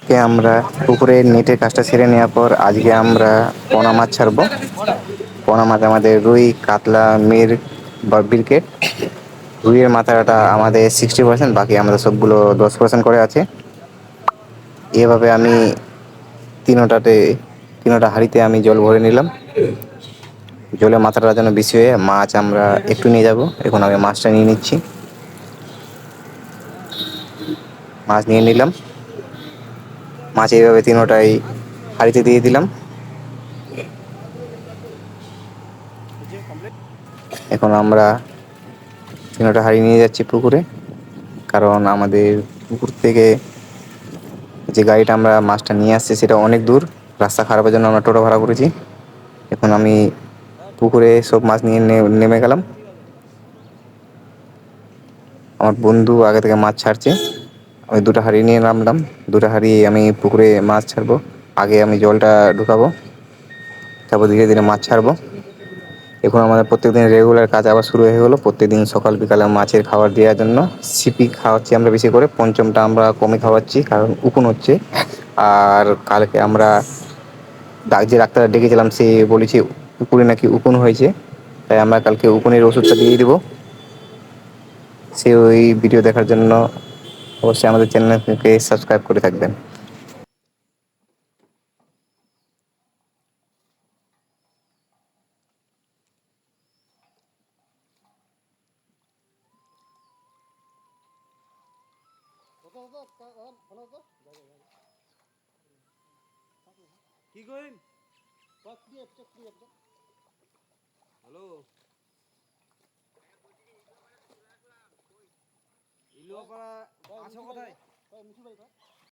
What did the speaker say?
আজকে আমরা পুকুরের নেটের কাজটা সেরে নেওয়ার পর আজকে আমরা পোনা মাছ ছাড়বো। পোনা মাছ আমাদের রুই, কাতলা, মির্গ বা বিরকেট। রুইয়ের মাথাটা আমাদের 60%, বাকি আমাদের সবগুলো 10% করে আছে। এভাবে আমি তিনোটা হাঁড়িতে আমি জল ভরে নিলাম। জলে মাথাটা যেন বেশি হয়ে মাছ আমরা একটু নিয়ে যাব। এখন আমি মাছটা নিয়ে নিচ্ছি। মাছ নিয়ে নিলাম। মাছ এইভাবে তিনোটাই হাঁড়িতে দিয়ে দিলাম। এখন আমরা তিনোটা হাঁড়ি নিয়ে যাচ্ছি পুকুরে, কারণ আমাদের পুকুর থেকে যে গাড়িটা আমরা মাছটা নিয়ে আসছি সেটা অনেক দূর। রাস্তা খারাপের জন্য আমরা টোটো ভাড়া করেছি। এখন আমি পুকুরে সব মাছ নিয়ে নেমে গেলাম। আমার বন্ধু আগে থেকে মাছ ছাড়ছে। আমি দুটো হাঁড়ি নিয়ে নামলাম। দুটো হাঁড়ি আমি পুকুরে মাছ ছাড়বো। আগে আমি জলটা ঢুকাবো, তারপর ধীরে ধীরে মাছ ছাড়বো। এখন আমাদের প্রত্যেকদিন রেগুলার কাজ আবার শুরু হয়ে গেলো। প্রত্যেকদিন সকাল বিকালে মাছের খাবার দেওয়ার জন্য সিপি খাওয়াচ্ছি আমরা বেশি করে। পঞ্চমটা আমরা কমে খাওয়াচ্ছি, কারণ উকুন হচ্ছে। আর কালকে আমরা যে ডাক্তার ডেকেছিলাম, সে বলেছে পুকুরে নাকি উকুন হয়েছে, তাই আমরা কালকে উকুনের ওষুধটা দিয়ে দেবো। সে ওই ভিডিও দেখার জন্য অবশ্যই আমাদের চ্যানেলকে সাবস্ক্রাইব করে থাকবেন। কি কইন? হ্যালো, ইলুয়াপাড়া আছো কোথায়?